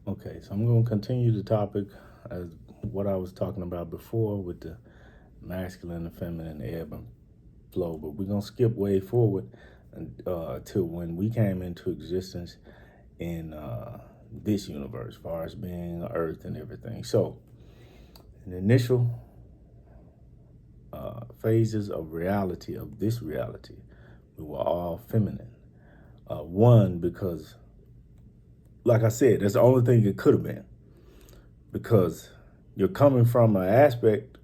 Okay, so I'm going to continue the topic as what I was talking about before with the masculine and feminine ebb and flow, but we're going to skip way forward to when we came into existence in this universe, as far as being Earth and everything. So, in the initial phases of reality, of this reality, we were all feminine. One, because, like I said, that's the only thing it could have been. Because you're coming from an aspect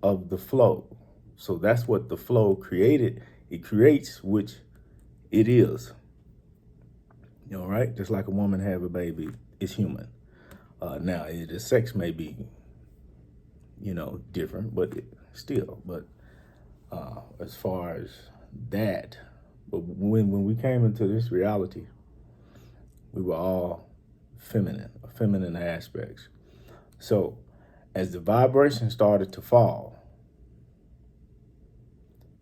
of the flow. So that's what the flow created. It creates, which it is. You know, right? Just like a woman have a baby, it's human. Now, the sex may be, different, but still. But as far as that, but when we came into this reality, we were all feminine aspects. So as the vibration started to fall,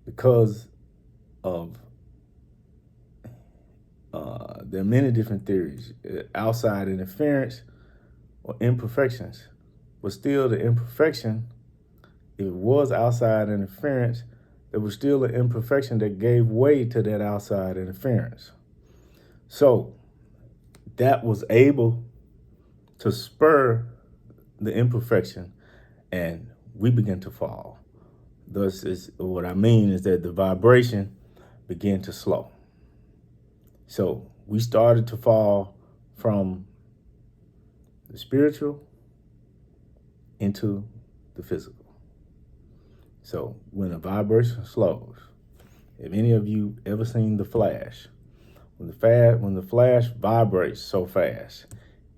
because of there are many different theories, outside interference or imperfections, but still the imperfection, if it was outside interference, there was still an imperfection that gave way to that outside interference. So that was able to spur the imperfection, and we begin to fall. Thus, is what I mean is that the vibration began to slow. So we started to fall from the spiritual into the physical. So when a vibration slows, if any of you ever seen The Flash, when the Flash vibrates so fast,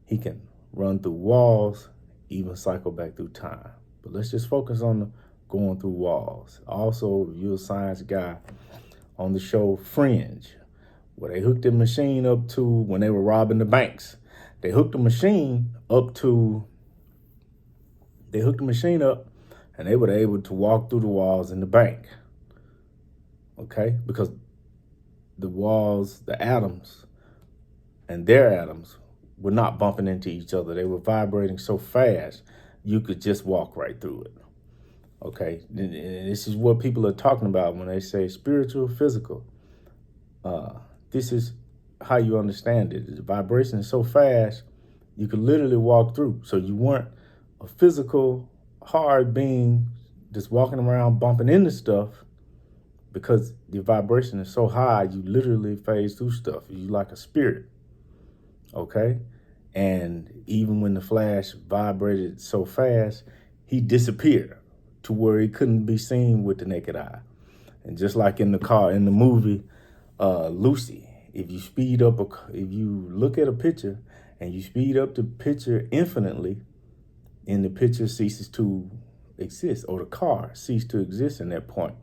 he can run through walls, even cycle back through time. But let's just focus on the going through walls. Also, if you're a science guy, on the show Fringe, where they hooked the machine up to, when they were robbing the banks, they hooked the machine up and they were able to walk through the walls in the bank. Okay? Because the walls, the atoms, and their atoms were not bumping into each other. They were vibrating so fast, you could just walk right through it. Okay? And this is what people are talking about when they say spiritual, physical. This is how you understand it. The vibration is so fast, you could literally walk through. So you weren't a physical, hard being just walking around bumping into stuff, because the vibration is so high, you literally phase through stuff. You're like a spirit, okay? And even when the Flash vibrated so fast, he disappeared to where he couldn't be seen with the naked eye. And just like in the movie, Lucy, if you look at a picture and you speed up the picture infinitely, and the picture ceases to exist, or the car ceases to exist in that point.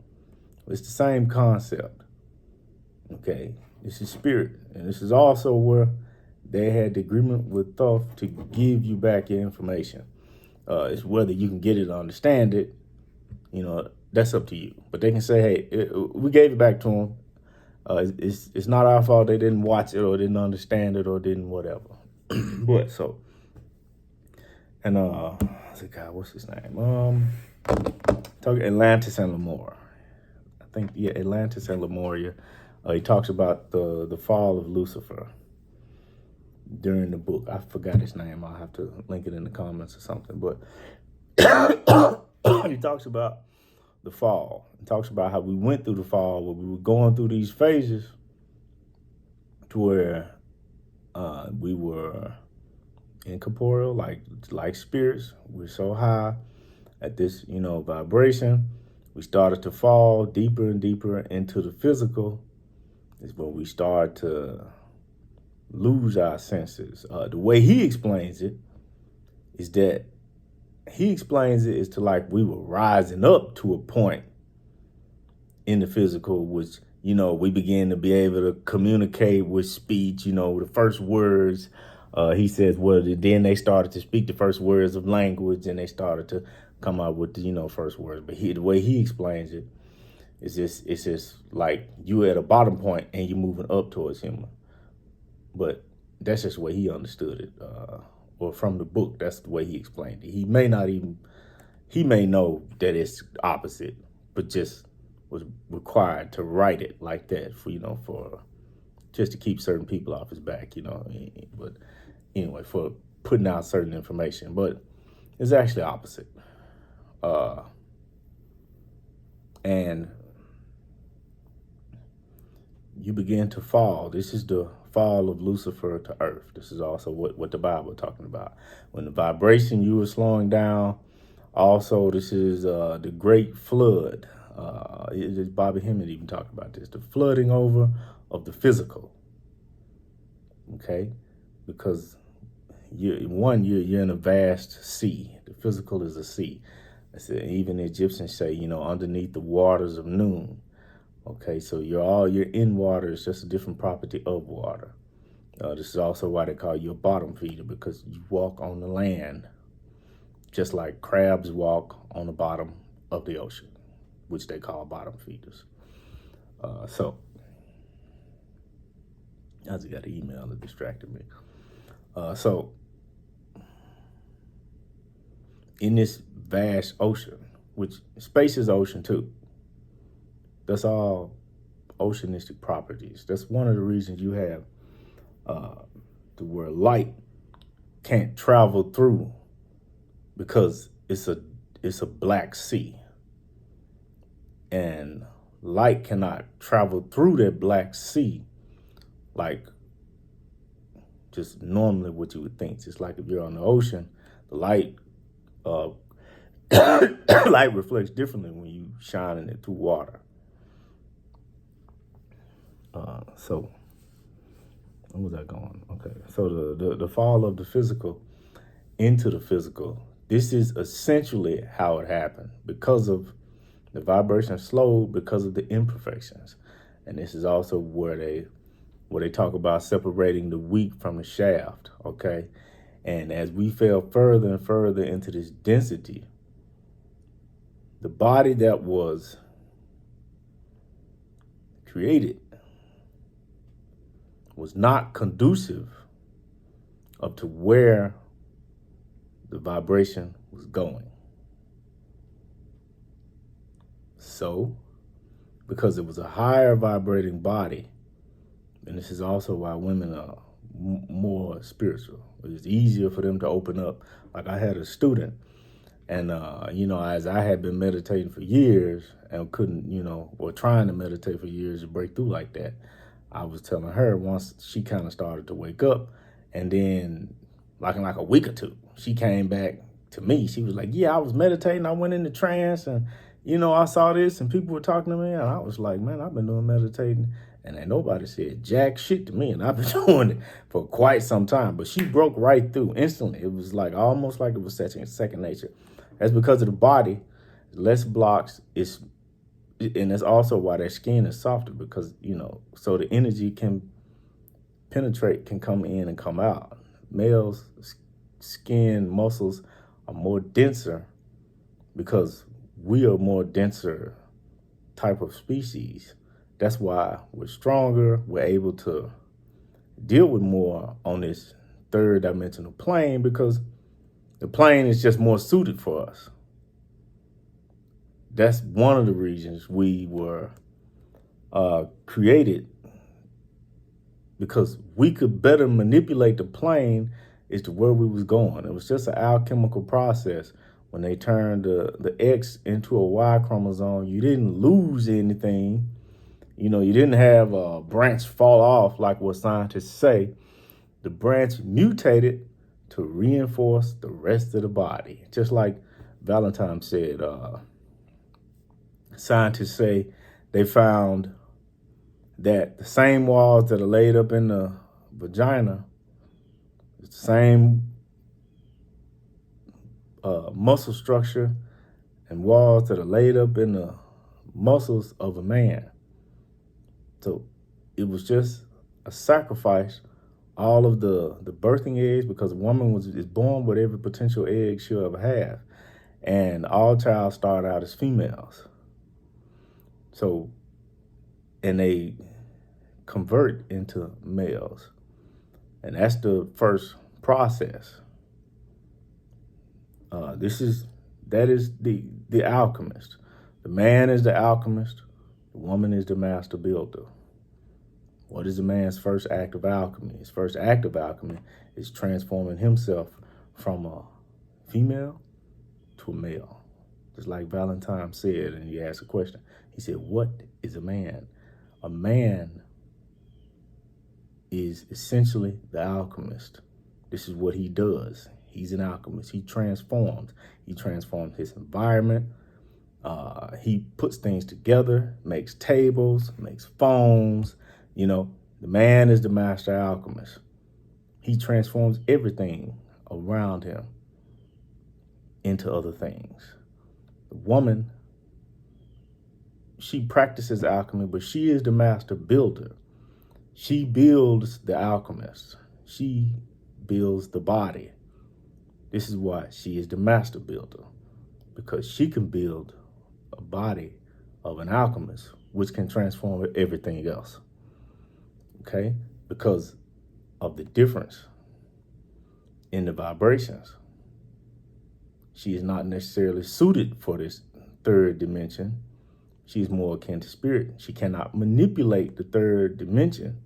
It's the same concept. Okay, this is spirit, and this is also where they had the agreement with Thoth to give you back your information. It's whether you can get it or understand it. That's up to you. But they can say, hey, we gave it back to them. It's not our fault they didn't watch it or didn't understand it or didn't whatever. But so, and what's his name? Talking Atlantis and Lemuria. I think Atlantis and Lemuria. He talks about the fall of Lucifer during the book. I forgot his name. I'll have to link it in the comments or something. But he talks about the fall. He talks about how we went through the fall, where we were going through these phases to where we were incorporeal, like spirits. We're so high at this, vibration. We started to fall deeper and deeper into the physical. Is when we start to lose our senses. The way he explains it is that to like we were rising up to a point in the physical, which, we began to be able to communicate with speech, the first words. He says, then they started to speak the first words of language, and they started to come out with the, first words. But the way he explains it is it's just like you at a bottom point and you're moving up towards him. But that's just the way he understood it. or from the book. That's the way he explained it. He may know that it's opposite, but just was required to write it like that for just to keep certain people off his back, But anyway, for putting out certain information, but it's actually opposite. And you begin to fall. This is the fall of Lucifer to earth. This is also what the Bible is talking about. When the vibration, you were slowing down. Also, this is the great flood. Bobby Hemmett even talked about this. The flooding over of the physical. Okay? Because you're in a vast sea. The physical is a sea. Even the Egyptians say, underneath the waters of noon. Okay, so you're in water. It's just a different property of water. This is also why they call you a bottom feeder, because you walk on the land, just like crabs walk on the bottom of the ocean, which they call bottom feeders. So I just got an email that distracted me. So in this vast ocean, which space is ocean too. That's all oceanistic properties. That's one of the reasons you have where light can't travel through, because it's a black sea, and light cannot travel through that black sea like just normally what you would think. Just like if you're on the ocean, the light light reflects differently when you shining it through water. So where was I going? Okay, so the fall of the physical into the physical. This is essentially how it happened, because of the vibration slowed, because of the imperfections, and this is also where they talk about separating the wheat from the shaft. Okay, and as we fell further and further into this density, the body that was created was not conducive up to where the vibration was going. So, because it was a higher vibrating body, and this is also why women are more spiritual. It's easier for them to open up. Like I had a student, and as I had been meditating for years and couldn't, or trying to meditate for years to break through like that, I was telling her once she kind of started to wake up, and then like in like a week or two, she came back to me. She was like, yeah, I was meditating. I went into trance, and, I saw this and people were talking to me, and I was like, man, I've been doing meditating, and ain't nobody said jack shit to me, and I've been doing it for quite some time. But she broke right through instantly. It was like almost like it was second nature. That's because of the body, less blocks, and that's also why their skin is softer, because, so the energy can penetrate, can come in and come out. Males' skin muscles are more denser because we are more denser type of species. That's why we're stronger. We're able to deal with more on this third dimensional plane, because the plane is just more suited for us. That's one of the reasons we were created, because we could better manipulate the plane as to where we was going. It was just an alchemical process. When they turned the X into a Y chromosome, you didn't lose anything. You didn't have a branch fall off like what scientists say. The branch mutated to reinforce the rest of the body. Just like Valentine said, scientists say they found that the same walls that are laid up in the vagina, the same muscle structure and walls that are laid up in the muscles of a man. So it was just a sacrifice. All of the birthing eggs, because a woman is born with every potential egg she'll ever have, and all child start out as females. So, and they convert into males, and that's the first process. That is the alchemist. The man is the alchemist. The woman is the master builder. What is a man's first act of alchemy? His first act of alchemy is transforming himself from a female to a male. Just like Valentine said, and he asked a question. He said, what is a man? A man is essentially the alchemist. This is what he does. He's an alchemist. He transforms. He transforms his environment. He puts things together, makes tables, makes phones. You know, the man is the master alchemist. He transforms everything around him into other things. The woman, she practices alchemy, but she is the master builder. She builds the alchemist. She builds the body. This is why she is the master builder, because she can build a body of an alchemist, which can transform everything else. Okay? Because of the difference in the vibrations. She is not necessarily suited for this third dimension. She's more akin to spirit. She cannot manipulate the third dimension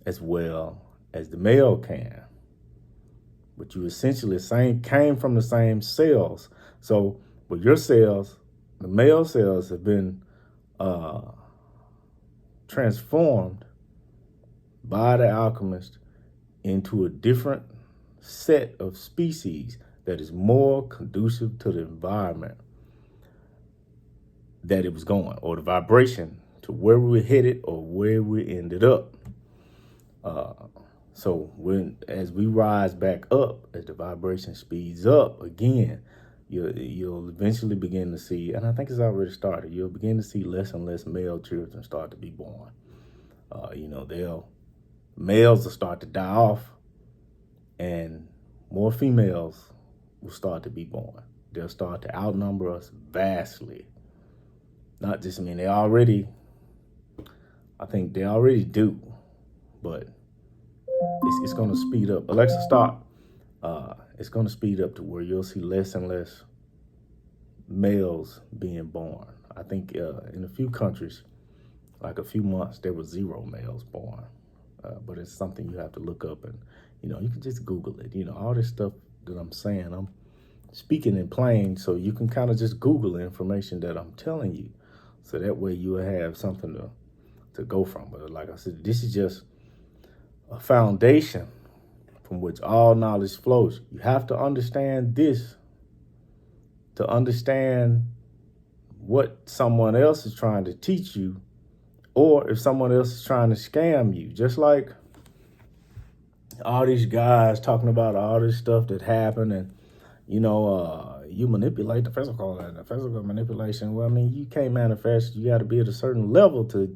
as well as the male can. But you essentially came from the same cells. So with your cells, the male cells have been transformed by the alchemist into a different set of species that is more conducive to the environment that it was going, or the vibration to where we were headed or where we ended up. So as we rise back up, as the vibration speeds up again, you'll eventually begin to see, and I think it's already started, you'll begin to see less and less male children start to be born. Males will start to die off, and more females will start to be born. They'll start to outnumber us vastly. Not just, I think they already do, but it's going to speed up. Alexa, stop. It's going to speed up to where you'll see less and less males being born. I think in a few countries, like a few months, there were 0 males born. But it's something you have to look up, and, you can just Google it. All this stuff that I'm saying, I'm speaking in plain, so you can kind of just Google the information that I'm telling you. So that way you will have something to go from. But like I said, this is just a foundation from which all knowledge flows. You have to understand this to understand what someone else is trying to teach you, or if someone else is trying to scam you. Just like all these guys talking about all this stuff that happened, and you manipulate the physical, and the physical manipulation. Well, you can't manifest. You got to be at a certain level to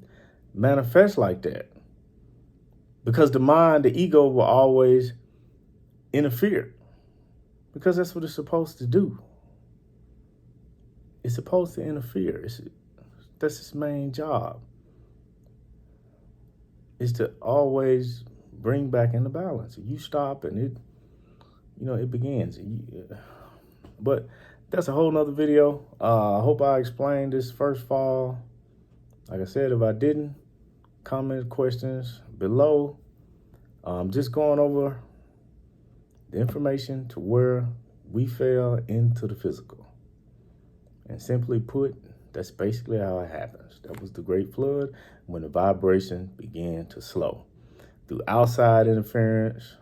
manifest like that, because the mind, the ego, will always interfere, because that's what it's supposed to do. It's supposed to interfere. That's its main job, is to always bring back into balance. You stop and it begins. But that's a whole nother video. I hope I explained this first fall. Like I said, if I didn't, comment questions below. Just going over the information to where we fell into the physical. And simply put, that's basically how it happens. That was the Great Flood, when the vibration began to slow. Through outside interference,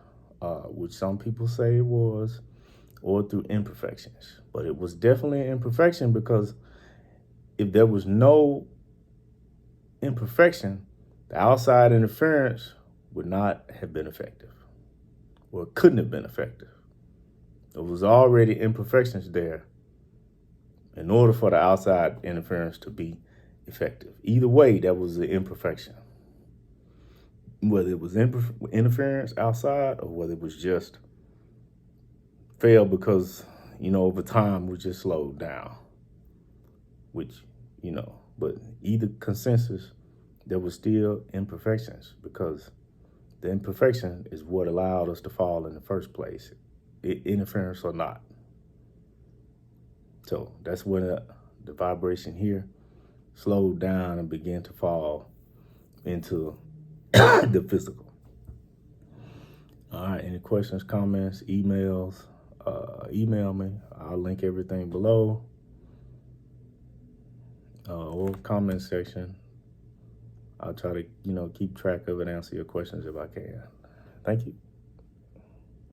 which some people say it was, or through imperfections. But it was definitely an imperfection, because if there was no imperfection, the outside interference would not have been effective, or it couldn't have been effective. There was already imperfections there in order for the outside interference to be effective. Either way, that was the imperfection. Whether it was interference outside, or whether it was just failed because, over time we just slowed down. But either consensus, there was still imperfections, because the imperfection is what allowed us to fall in the first place, interference or not. So that's when the vibration here slowed down and began to fall into the physical. All right, any questions, comments, emails, email me. I'll link everything below or comment section. I'll try to, keep track of it and answer your questions if I can. Thank you.